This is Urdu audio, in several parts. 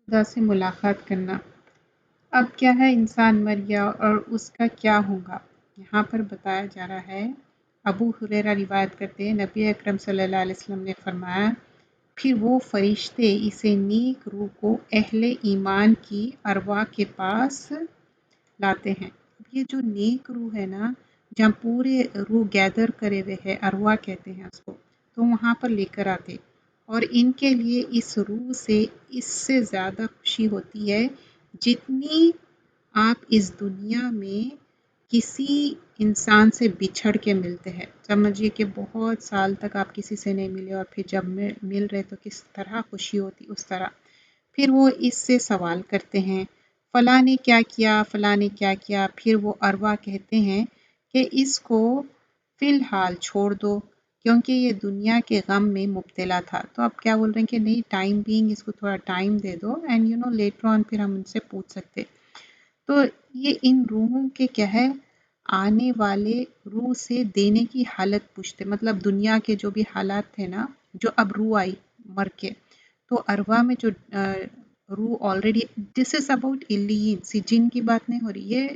خدا سے ملاقات کرنا۔ اب کیا ہے، انسان مر گیا اور اس کا کیا ہوگا؟ یہاں پر بتایا جا رہا ہے، ابو ہریرہ روایت کرتے ہیں، نبی اکرم صلی اللہ علیہ وسلم نے فرمایا، پھر وہ فرشتے اسے نیک روح کو اہل ایمان کی ارواح کے پاس لاتے ہیں۔ یہ جو نیک روح ہے نا، جہاں پورے روح گیدر کرے ہوئے ہے، ارواح کہتے ہیں اس کو، تو وہاں پر لے کر آتے، اور ان کے لیے اس روح سے اس سے زیادہ خوشی ہوتی ہے جتنی آپ اس دنیا میں کسی انسان سے بچھڑ کے ملتے ہیں۔ سمجھیے کہ بہت سال تک آپ کسی سے نہیں ملے، اور پھر جب مل رہے تو کس طرح خوشی ہوتی، اس طرح۔ پھر وہ اس سے سوال کرتے ہیں، فلاں نے کیا کیا، فلاں نے کیا کیا۔ پھر وہ ارواح کہتے ہیں کہ اس کو فی الحال چھوڑ دو، کیونکہ یہ دنیا کے غم میں مبتلا تھا۔ تو اب کیا بول رہے ہیں کہ نہیں، ٹائم بینگ اس کو تھوڑا ٹائم دے دو، اینڈ لیٹر آن پھر ہم ان سے پوچھ سکتے۔ تو یہ ان روحوں کے کیا ہے، آنے والے روح سے دینے کی حالت پوچھتے، مطلب دنیا کے جو بھی حالات تھے نا، جو اب روح آئی مر کے، تو ارواح میں جو روح آلریڈی، دس از اباؤٹ علیین، سجین کی بات نہیں ہو رہی، یہ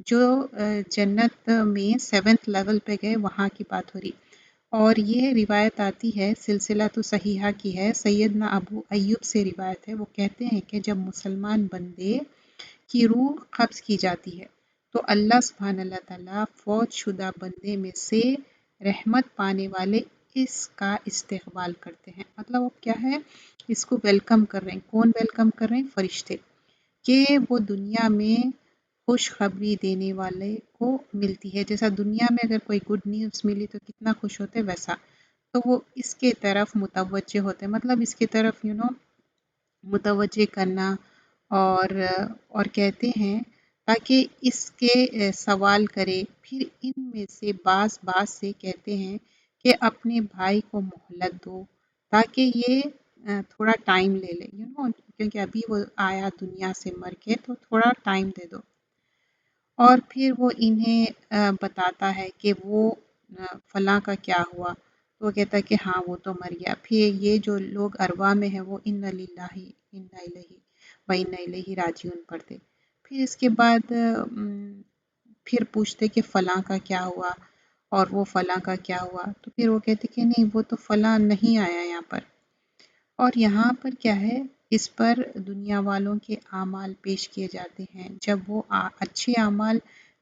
جو جنت میں 7th لیول پہ گئے وہاں کی بات ہو رہی۔ اور یہ روایت آتی ہے، سلسلہ تو صحیحہ کی ہے، سیدنا ابو ایوب سے روایت ہے، وہ کہتے ہیں کہ جب مسلمان بندے کی روح قبض کی جاتی ہے تو اللہ سبحانہ اللہ تعالیٰ فوت شدہ بندے میں سے رحمت پانے والے اس کا استقبال کرتے ہیں۔ مطلب اب کیا ہے، اس کو ویلکم کر رہے ہیں۔ کون ویلکم کر رہے ہیں؟ فرشتے، کہ وہ دنیا میں خوشخبری دینے والے کو ملتی ہے، جیسا دنیا میں اگر کوئی گڈ نیوز ملی تو کتنا خوش ہوتے، ویسا تو وہ اس کے طرف متوجہ ہوتے، مطلب اس کی طرف متوجہ کرنا، اور کہتے ہیں تاکہ اس کے سوال کرے۔ پھر ان میں سے بعض سے کہتے ہیں کہ اپنے بھائی کو مہلت دو تاکہ یہ تھوڑا ٹائم لے لے، کیونکہ ابھی وہ آیا دنیا سے مر کے، تو تھوڑا ٹائم دے دو۔ اور پھر وہ انہیں بتاتا ہے کہ وہ فلاں کا کیا ہوا، تو وہ کہتا ہے کہ ہاں وہ تو مر گیا۔ پھر یہ جو لوگ ارواح میں ہیں وہ انا للہ انا الیہ و انا الیہ راجعون پڑھتے۔ پھر اس کے بعد پھر پوچھتے کہ فلاں کا کیا ہوا، اور وہ فلاں کا کیا ہوا، تو پھر وہ کہتے کہ نہیں، وہ تو فلاں نہیں آیا یہاں پر۔ اور یہاں پر کیا ہے، اس پر دنیا والوں کے اعمال پیش کیے جاتے ہیں، جب وہ اچھے اعمال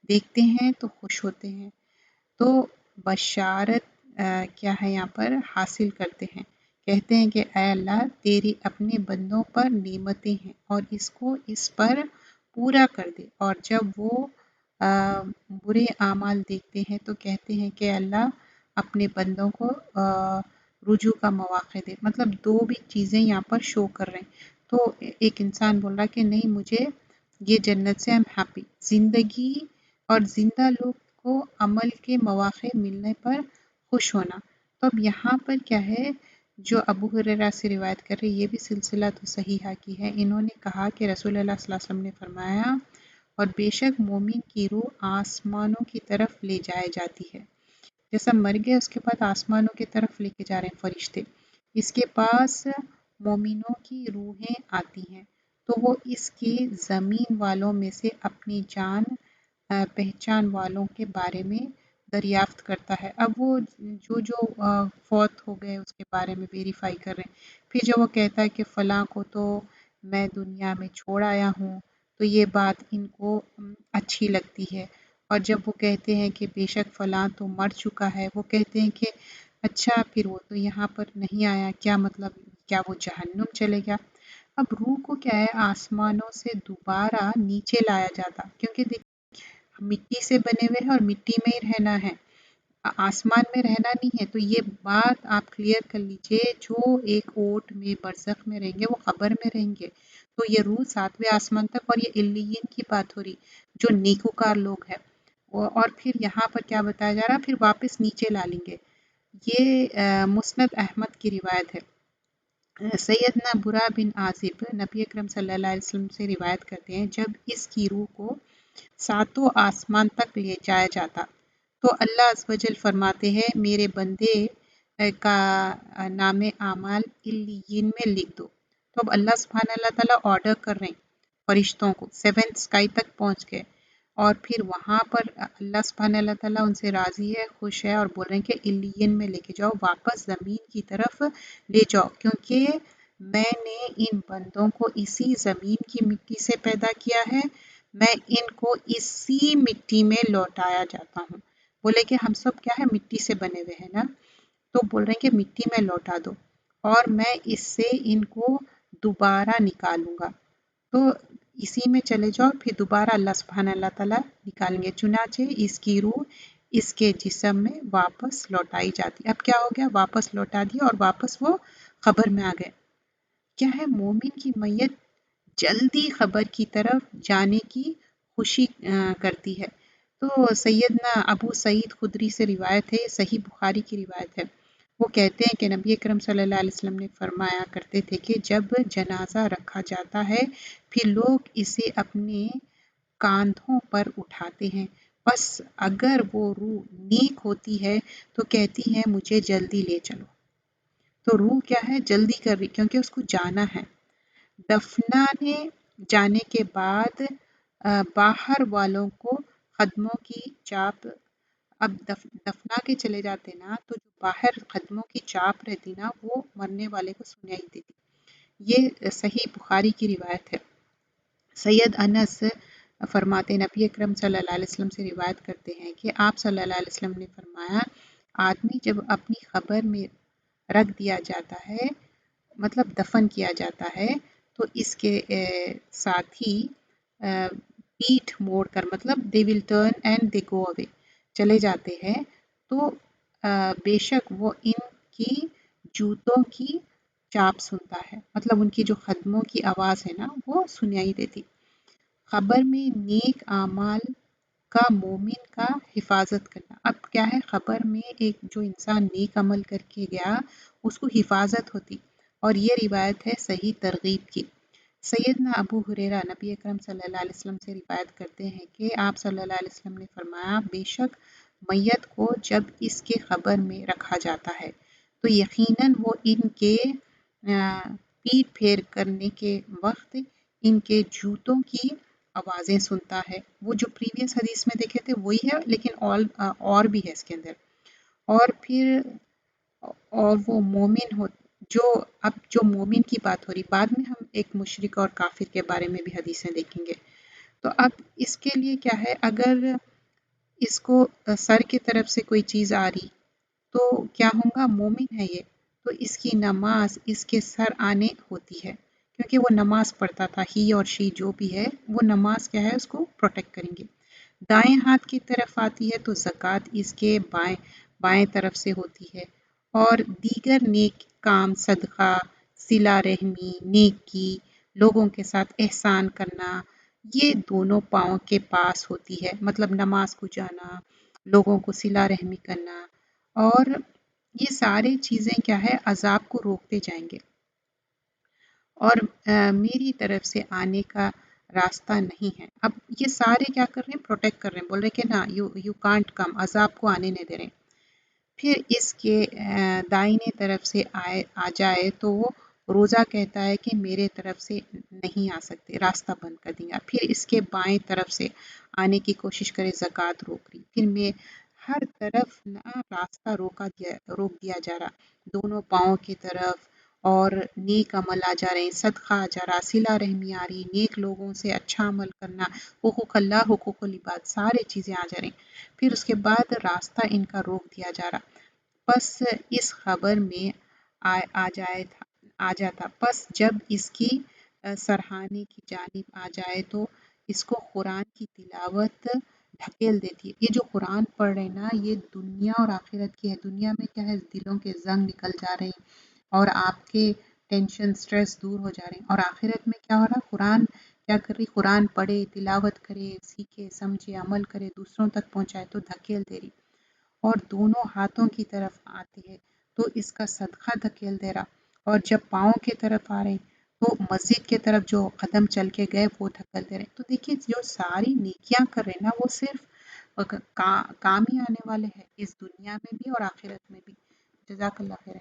دیکھتے ہیں تو خوش ہوتے ہیں، تو بشارت کیا ہے یہاں پر حاصل کرتے ہیں، کہتے ہیں کہ اے اللہ، تیری اپنے بندوں پر نعمتیں ہیں اور اس کو اس پر پورا کر دے۔ اور جب وہ برے اعمال دیکھتے ہیں تو کہتے ہیں کہ اللہ، اپنے بندوں کو رجوع کا مواقع دے۔ مطلب دو بھی چیزیں یہاں پر شو کر رہے ہیں۔ تو ایک انسان بول رہا کہ نہیں، مجھے یہ جنت سے ہیپی زندگی، اور زندہ لوگ کو عمل کے مواقع ملنے پر خوش ہونا۔ تو اب یہاں پر کیا ہے، جو ابو ہریرہ سے روایت کر رہے، یہ بھی سلسلہ تو صحیحہ کی ہے، انہوں نے کہا کہ رسول اللہ صلی اللہ علیہ وسلم نے فرمایا، اور بے شک مومن کی روح آسمانوں کی طرف لے جائے جاتی ہے، جیسا مر گیا اس کے بعد آسمانوں کی طرف لے کے جا رہے ہیں فرشتے، اس کے پاس مومنوں کی روحیں آتی ہیں، تو وہ اس کے زمین والوں میں سے اپنی جان پہچان والوں کے بارے میں دریافت کرتا ہے۔ اب وہ جو فوت ہو گئے اس کے بارے میں ویریفائی کر رہے ہیں۔ پھر جب وہ کہتا ہے کہ فلاں کو تو میں دنیا میں چھوڑ آیا ہوں، تو یہ بات ان کو اچھی لگتی ہے۔ اور جب وہ کہتے ہیں کہ بے شک فلاں تو مر چکا ہے، وہ کہتے ہیں کہ اچھا، پھر وہ تو یہاں پر نہیں آیا، کیا مطلب، کیا وہ جہنم چلے گیا؟ اب روح کو کیا ہے، آسمانوں سے دوبارہ نیچے لایا جاتا، کیونکہ مٹی سے بنے ہوئے ہیں اور مٹی میں ہی رہنا ہے، آسمان میں رہنا نہیں ہے۔ تو یہ بات آپ کلیئر کر لیجئے، جو ایک اوٹ میں برزخ میں رہیں گے وہ قبر میں رہیں گے، تو یہ روح 7ویں آسمان تک، اور یہ علیین کی بات ہو رہی، جو نیکوکار لوگ ہیں، اور پھر یہاں پر کیا بتایا جا رہا، پھر واپس نیچے لا لیں گے۔ یہ مسند احمد کی روایت ہے۔ سیدنا برا بن عازب نبی اکرم صلی اللہ علیہ وسلم سے روایت کرتے ہیں، جب اس کی روح کو 7 آسمان تک لے جایا جاتا تو اللہ عز و جل فرماتے ہیں، میرے بندے کا نام اعمال علیین میں لکھ دو۔ تو اب اللہ سبحانہ اللہ تعالیٰ آرڈر کر رہے ہیں فرشتوں کو، 7th اسکائی تک پہنچ گئے، اور پھر وہاں پر اللہ سبحانہ اللہ تعالیٰ ان سے راضی ہے، خوش ہے، اور بول رہے ہیں کہ الین میں لے کے جاؤ، واپس زمین کی طرف لے جاؤ، کیونکہ میں نے ان بندوں کو اسی زمین کی مٹی سے پیدا کیا ہے، میں ان کو اسی مٹی میں لوٹایا جاتا ہوں۔ بولے کہ ہم سب کیا ہے، مٹی سے بنے ہوئے ہیں نا، تو بول رہے ہیں کہ مٹی میں لوٹا دو اور میں اس سے ان کو دوبارہ نکالوں گا، تو اسی میں چلے جاؤ، پھر دوبارہ اللہ سبحانہ اللہ تعالیٰ نکالیں گے، چنانچہ اس کی روح اس کے جسم میں واپس لوٹائی جاتی۔ اب کیا ہو گیا، واپس لوٹا دیا اور واپس وہ قبر میں آ گئے۔ کیا ہے، مومن کی میت جلدی قبر کی طرف جانے کی خوشی کرتی ہے۔ تو سیدنا ابو سعید خدری سے روایت ہے، صحیح بخاری کی روایت ہے، وہ کہتے ہیں کہ نبی اکرم صلی اللہ علیہ وسلم نے فرمایا کرتے تھے کہ جب جنازہ رکھا جاتا ہے پھر لوگ اسے اپنے کاندھوں پر اٹھاتے ہیں، بس اگر وہ روح نیک ہوتی ہے تو کہتی ہے مجھے جلدی لے چلو، تو روح کیا ہے، جلدی کر رہی، کیونکہ اس کو جانا ہے۔ دفنانے جانے کے بعد باہر والوں کو قدموں کی چاپ، اب دفنا کے چلے جاتے نا تو جو باہر قدموں کی چاپ رہتی نا وہ مرنے والے کو سنائی دیتی۔ یہ صحیح بخاری کی روایت ہے۔ سید انس فرماتے، نبی اکرم صلی اللہ علیہ وسلم سے روایت کرتے ہیں کہ آپ صلی اللہ علیہ وسلم نے فرمایا، آدمی جب اپنی قبر میں رکھ دیا جاتا ہے، مطلب دفن کیا جاتا ہے، تو اس کے ساتھ ہی پیٹھ موڑ کر، مطلب دے ول ٹرن اینڈ دے گو اوے، چلے جاتے ہیں، تو بے شک وہ ان کی جوتوں کی چاپ سنتا ہے، مطلب ان کی جو قدموں کی آواز ہے نا وہ سنائی دیتی۔ قبر میں نیک اعمال کا مومن کا حفاظت کرنا، اب کیا ہے، قبر میں ایک جو انسان نیک عمل کر کے گیا اس کو حفاظت ہوتی، اور یہ روایت ہے صحیح ترغیب کی۔ سیدنا ابو ہریرہ نبی اکرم صلی اللہ علیہ وسلم سے روایت کرتے ہیں کہ آپ صلی اللہ علیہ وسلم نے فرمایا، بے شک میت کو جب اس کے قبر میں رکھا جاتا ہے تو یقیناً وہ ان کے پیٹ پھیر کرنے کے وقت ان کے جوتوں کی آوازیں سنتا ہے۔ وہ جو پریویس حدیث میں دیکھے تھے وہی ہے، لیکن اور بھی ہے اس کے اندر، اور پھر اور وہ مومن ہو جو، اب جو مومن کی بات ہو رہی، بعد میں ہم ایک مشرک اور کافر کے بارے میں بھی حدیثیں دیکھیں گے۔ تو اب اس کے لیے کیا ہے، اگر اس کو سر کی طرف سے کوئی چیز آ رہی تو کیا ہوگا، مومن ہے یہ، تو اس کی نماز اس کے سر آنے ہوتی ہے، کیونکہ وہ نماز پڑھتا تھا، ہی اور شی جو بھی ہے وہ نماز کیا ہے اس کو پروٹیکٹ کریں گے۔ دائیں ہاتھ کی طرف آتی ہے تو زکوٰۃ اس کے بائیں طرف سے ہوتی ہے، اور دیگر نیک کام، صدقہ، صلہ رحمی، نیکی، لوگوں کے ساتھ احسان کرنا، یہ دونوں پاؤں کے پاس ہوتی ہے، مطلب نماز کو جانا، لوگوں کو صلہ رحمی کرنا، اور یہ ساری چیزیں کیا ہے، عذاب کو روکتے جائیں گے، اور میری طرف سے آنے کا راستہ نہیں ہے۔ اب یہ سارے کیا کر رہے ہیں، پروٹیکٹ کر رہے ہیں، بول رہے ہیں کہ نا یو کانٹ کم، عذاب کو آنے نہیں دے رہے ہیں۔ پھر اس کے دائیں طرف سے آ جائے تو وہ روزہ کہتا ہے کہ میرے طرف سے نہیں آ سکتے، راستہ بند کر دیا، پھر اس کے بائیں طرف سے آنے کی کوشش کرے، زکوٰۃ روک رہی، پھر میں ہر طرف نا راستہ روک دیا جا رہا، دونوں پاؤں کی طرف، اور نیک عمل آ جا رہے ہیں، صدقہ آ جا رہا، صلہ رحمی آ رہی، نیک لوگوں سے اچھا عمل کرنا، حقوق اللہ، حقوق العباد، سارے چیزیں آ جا رہی، پھر اس کے بعد راستہ ان کا روک دیا جا رہا، پس اس خبر میں آ جاتا، پس جب اس کی سرہانے کی جانب آ جائے تو اس کو قرآن کی تلاوت ڈھکیل دیتی ہے۔ یہ جو قرآن پڑھ رہے ہیں نا یہ دنیا اور آخرت کی ہے، دنیا میں کیا ہے، دلوں کے زنگ نکل جا رہے ہیں اور آپ کے ٹینشن سٹریس دور ہو جا رہے ہیں، اور آخرت میں کیا ہو رہا، قرآن کیا کر رہی، قرآن پڑھے، تلاوت کرے، سیکھے، سمجھے، عمل کرے، دوسروں تک پہنچائے، تو دھکیل دے رہی، اور دونوں ہاتھوں کی طرف آتے ہیں تو اس کا صدقہ دھکیل دے رہا، اور جب پاؤں کی طرف آ رہے ہیں تو مسجد کی طرف جو قدم چل کے گئے وہ دھکیل دے رہے ہیں۔ تو دیکھیے جو ساری نیکیاں کر رہے ہیں نا وہ صرف کام ہی آنے والے ہیں، اس دنیا میں بھی اور آخرت میں بھی۔ جزاک اللہ خیر۔